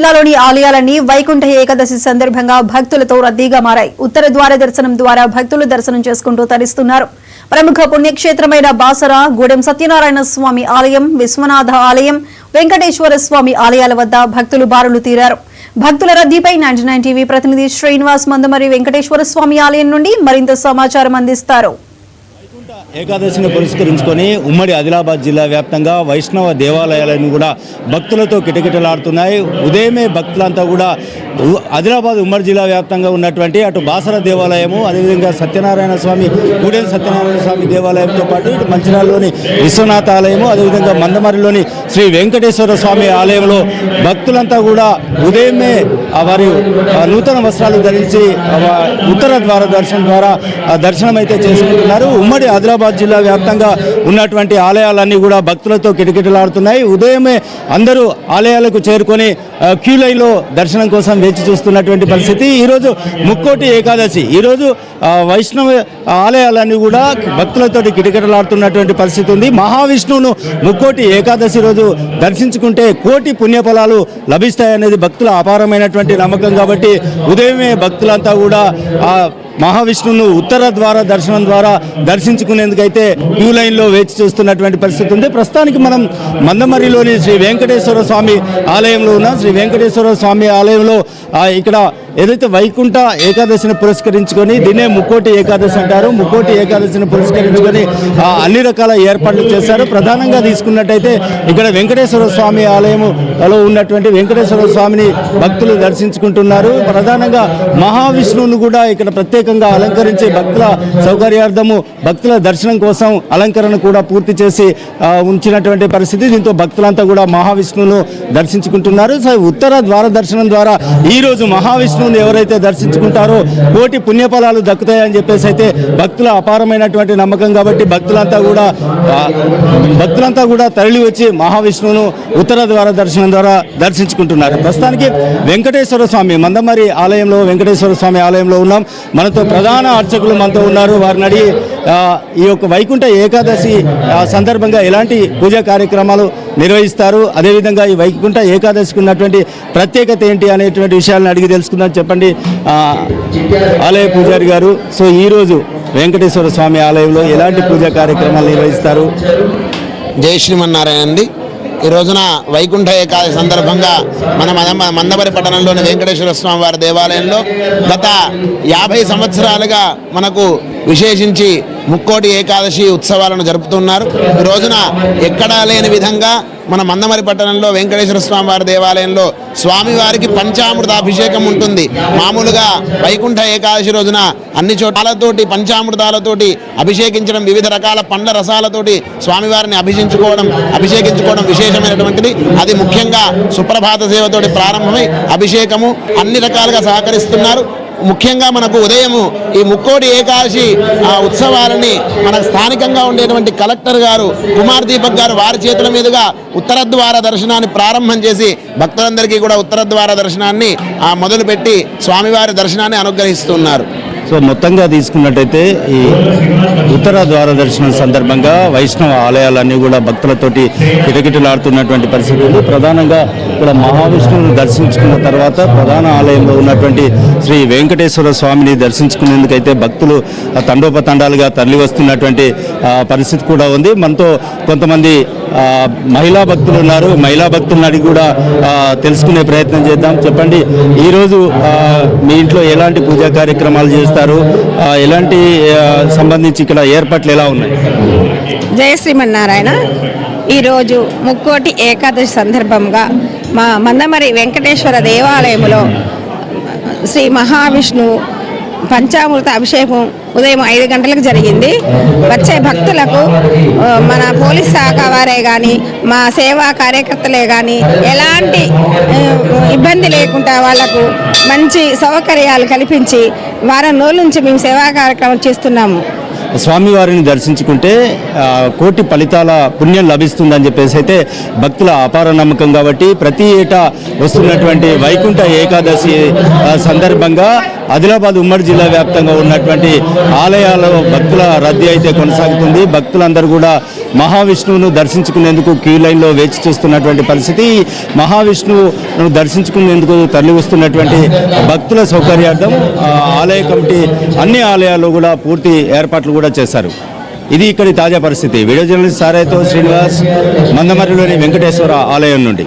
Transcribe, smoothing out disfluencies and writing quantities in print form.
జిల్లాలోని ఆలయాలన్నీ వైకుంఠ ఏకాదశి సందర్భంగా భక్తులతో రద్దీగా మారాయి. ఉత్తర ద్వార దర్శనం ద్వారా భక్తులు దర్శనం చేసుకుంటూ తరిస్తున్నారు. ప్రముఖ పుణ్యక్షేత్రమైన బాసర, గూడెం సత్యనారాయణ స్వామి ఆలయం, విశ్వనాథ ఆలయం, వెంకటేశ్వర స్వామి ఆలయాల వద్ద భక్తులు బారులు తీరారు. భక్తుల రద్దీపై 99 టీవీ ప్రతినిధి శ్రీనివాస్ మందమరి వెంకటేశ్వర స్వామి ఆలయం నుండి మరింత సమాచారం అందిస్తారు. ఏకాదశిని పురస్కరించుకొని ఉమ్మడి ఆదిలాబాద్ జిల్లా వ్యాప్తంగా వైష్ణవ దేవాలయాలను కూడా భక్తులతో కిటకిటలాడుతున్నాయి. ఉదయమే భక్తులంతా కూడా ఆదిలాబాద్ ఉమ్మడి జిల్లా వ్యాప్తంగా ఉన్నటువంటి అటు బాసర దేవాలయము, అదేవిధంగా సత్యనారాయణ స్వామి, గూడెం సత్యనారాయణ స్వామి దేవాలయంతో పాటు ఇటు మంచిర్యాలలోని విశ్వనాథ ఆలయము, అదేవిధంగా మందమరిలోని శ్రీ వెంకటేశ్వర స్వామి ఆలయంలో భక్తులంతా కూడా ఉదయమే వారి నూతన వస్త్రాలు ధరించి ఉత్తర ద్వార దర్శనం ద్వారా దర్శనం అయితే చేసుకుంటున్నారు. ఉమ్మడి ఆదిలాబాద్ జిల్లా వ్యాప్తంగా ఉన్నటువంటి ఆలయాలన్నీ కూడా భక్తులతో కిటకిటలాడుతున్నాయి. ఉదయమే అందరూ ఆలయాలకు చేరుకొని క్యూ లైన్లో దర్శనం కోసం వేచి చూస్తున్నటువంటి పరిస్థితి. ఈరోజు ముక్కోటి ఏకాదశి, ఈరోజు వైష్ణవ ఆలయాలన్నీ కూడా భక్తులతో కిటకిటలాడుతున్నటువంటి పరిస్థితి ఉంది. మహావిష్ణువును ముక్కోటి ఏకాదశి రోజు దర్శించుకుంటే కోటి పుణ్యఫలాలు లభిస్తాయనేది భక్తుల అపారమైనటువంటి నమ్మకం. కాబట్టి ఉదయమే భక్తులంతా కూడా మహావిష్ణువును ఉత్తర ద్వార దర్శనం ద్వారా దర్శించుకునేందుకైతే క్యూ లైన్లో వేచి చూస్తున్నటువంటి పరిస్థితి ఉంది. ప్రస్తుతానికి మనం మందమరిలోని శ్రీ వెంకటేశ్వర స్వామి ఆలయంలో ఉన్నాం. శ్రీ వెంకటేశ్వర స్వామి ఆలయంలో ఇక్కడ ఏదైతే వైకుంఠ ఏకాదశిని పురస్కరించుకొని దీన్నే ముక్కోటి ఏకాదశి అంటారు. ముక్కోటి ఏకాదశిని పురస్కరించుకొని అన్ని రకాల ఏర్పాట్లు చేశారు. ప్రధానంగా తీసుకున్నట్టయితే ఇక్కడ వెంకటేశ్వర స్వామి ఆలయంలో ఉన్నటువంటి వెంకటేశ్వర స్వామిని భక్తులు దర్శించుకుంటున్నారు. ప్రధానంగా మహావిష్ణువును కూడా ఇక్కడ ప్రత్యేకంగా అలంకరించి భక్తుల సౌకర్యార్థము భక్తుల దర్శనం కోసం అలంకరణ కూడా పూర్తి చేసి ఉంచినటువంటి పరిస్థితి. దీంతో భక్తులంతా కూడా మహావిష్ణువును దర్శించుకుంటున్నారు. ఉత్తర ద్వార దర్శనం ద్వారా ఈరోజు మహావిష్ణువుని ఎవరైతే దర్శించుకుంటారో కోటి పుణ్యఫలాలు దక్కుతాయని చెప్పేసి అయితే భక్తుల అపారమైనటువంటి నమ్మకం. కాబట్టి భక్తులంతా కూడా తరలి వచ్చి మహావిష్ణువును ఉత్తర ద్వార దర్శనం ద్వారా దర్శించుకుంటున్నారు. ప్రస్తుతానికి వెంకటేశ్వర స్వామి మందమరి ఆలయంలో వెంకటేశ్వర స్వామి ఆలయంలో ఉన్నాం. మనతో ప్రధాన అర్చకులు మనతో ఉన్నారు. వారిని అడిగి ఈ యొక్క వైకుంఠ ఏకాదశి సందర్భంగా ఎలాంటి పూజా కార్యక్రమాలు నిర్వహిస్తారు, అదేవిధంగా ఈ వైకుంఠ ఏకాదశికి ఉన్నటువంటి ప్రత్యేకత ఏంటి అనేటువంటి విషయాలను అడిగి తెలుసుకుందాం. చెప్పండి ఆలయ పూజారి గారు, సో ఈరోజు వెంకటేశ్వర స్వామి ఆలయంలో ఎలాంటి పూజా కార్యక్రమాలు నిర్వహిస్తారు? జై శ్రీమన్నారాయణ అండి. ఈ రోజున వైకుంఠ ఏకాదశి సందర్భంగా మన మందమరి పట్టణంలోని వెంకటేశ్వర స్వామి వారి దేవాలయంలో గత 50 సంవత్సరాలుగా మనకు విశేషించి ముక్కోటి ఏకాదశి ఉత్సవాలను జరుపుతున్నారు. ఈ రోజున ఎక్కడా లేని విధంగా మన మందమరి పట్టణంలో వెంకటేశ్వర స్వామి వారి దేవాలయంలో స్వామివారికి పంచామృతాభిషేకం ఉంటుంది. మామూలుగా వైకుంఠ ఏకాదశి రోజున అన్ని చోటాలతోటి పంచామృతాలతోటి అభిషేకించడం, వివిధ రకాల పండ్ల రసాలతోటి స్వామివారిని అభిషేకించుకోవడం విశేషమైనటువంటిది. అది ముఖ్యంగా సుప్రభాత సేవతోటి ప్రారంభమై అభిషేకము అన్ని రకాలుగా సహకరిస్తున్నారు. ముఖ్యంగా మనకు ఉదయము ఈ ముక్కోటి ఏకాదశి ఉత్సవాలని మన స్థానికంగా ఉండేటువంటి కలెక్టర్ గారు కుమార్ దీపక్ గారు వారి చేతుల మీదుగా ఉత్తర ద్వార దర్శనాన్ని ప్రారంభం చేసి భక్తులందరికీ కూడా ఉత్తర ద్వార దర్శనాన్ని మొదలుపెట్టి స్వామివారి దర్శనాన్ని అనుగ్రహిస్తున్నారు. సో మొత్తంగా తీసుకున్నట్టయితే ఈ ఉత్తర ద్వార దర్శనం సందర్భంగా వైష్ణవ ఆలయాలన్నీ కూడా భక్తులతోటి కిటకిటలాడుతున్నటువంటి పరిస్థితి ఉంది. ప్రధానంగా ఇక్కడ మహావిష్ణువుని దర్శించుకున్న తర్వాత ప్రధాన ఆలయంలో ఉన్నటువంటి శ్రీ వెంకటేశ్వర స్వామిని దర్శించుకునేందుకైతే భక్తులు తండోపతండాలుగా తరలి వస్తున్నటువంటి పరిస్థితి కూడా ఉంది. మనతో కొంతమంది మహిళా భక్తులు ఉన్నారు. మహిళా భక్తులను అడిగి కూడా తెలుసుకునే ప్రయత్నం చేద్దాం. చెప్పండి, ఈరోజు మీ ఇంట్లో ఎలాంటి పూజా కార్యక్రమాలు చేస్తారు, ఎలాంటి సంబంధించి ఇక్కడ ఏర్పాట్లు ఎలా ఉన్నాయి? జయ శ్రీమన్నారాయణ. ఈరోజు ముక్కోటి ఏకాదశి సందర్భంగా మా మందమరి వెంకటేశ్వర దేవాలయంలో శ్రీ మహావిష్ణువు పంచామృత అభిషేకం ఉదయం 5 గంటలకు జరిగింది. వచ్చే భక్తులకు మన పోలీస్ శాఖ వారే కానీ మా సేవా కార్యకర్తలే కానీ ఎలాంటి ఇబ్బంది లేకుండా వాళ్లకు మంచి సౌకర్యాలు కల్పించి వారం రోజుల నుంచి మేము సేవా కార్యక్రమం చేస్తున్నాము. స్వామివారిని దర్శించుకుంటే కోటి ఫలితాల పుణ్యం లభిస్తుందని చెప్పేసి అయితే భక్తుల అపార నమ్మకం. కాబట్టి ప్రతి ఏటా వస్తున్నటువంటి వైకుంఠ ఏకాదశి సందర్భంగా ఆదిలాబాద్ ఉమ్మడి జిల్లా వ్యాప్తంగా ఉన్నటువంటి ఆలయాల్లో భక్తుల రద్దీ అయితే కొనసాగుతుంది. భక్తులందరూ కూడా మహావిష్ణువును దర్శించుకునేందుకు క్యూ లైన్లో వేచి చూస్తున్నటువంటి పరిస్థితి. మహావిష్ణువును దర్శించుకునేందుకు తరలి వస్తున్నటువంటి భక్తుల సౌకర్యార్థం ఆలయ కమిటీ అన్ని ఆలయాల్లో కూడా పూర్తి ఏర్పాట్లు కూడా చేశారు. ఇది ఇక్కడి తాజా పరిస్థితి. వీడియో జర్నలిస్ట్ సారాయ్తో శ్రీనివాస్, మందమర్రిలోని వెంకటేశ్వర ఆలయం నుండి.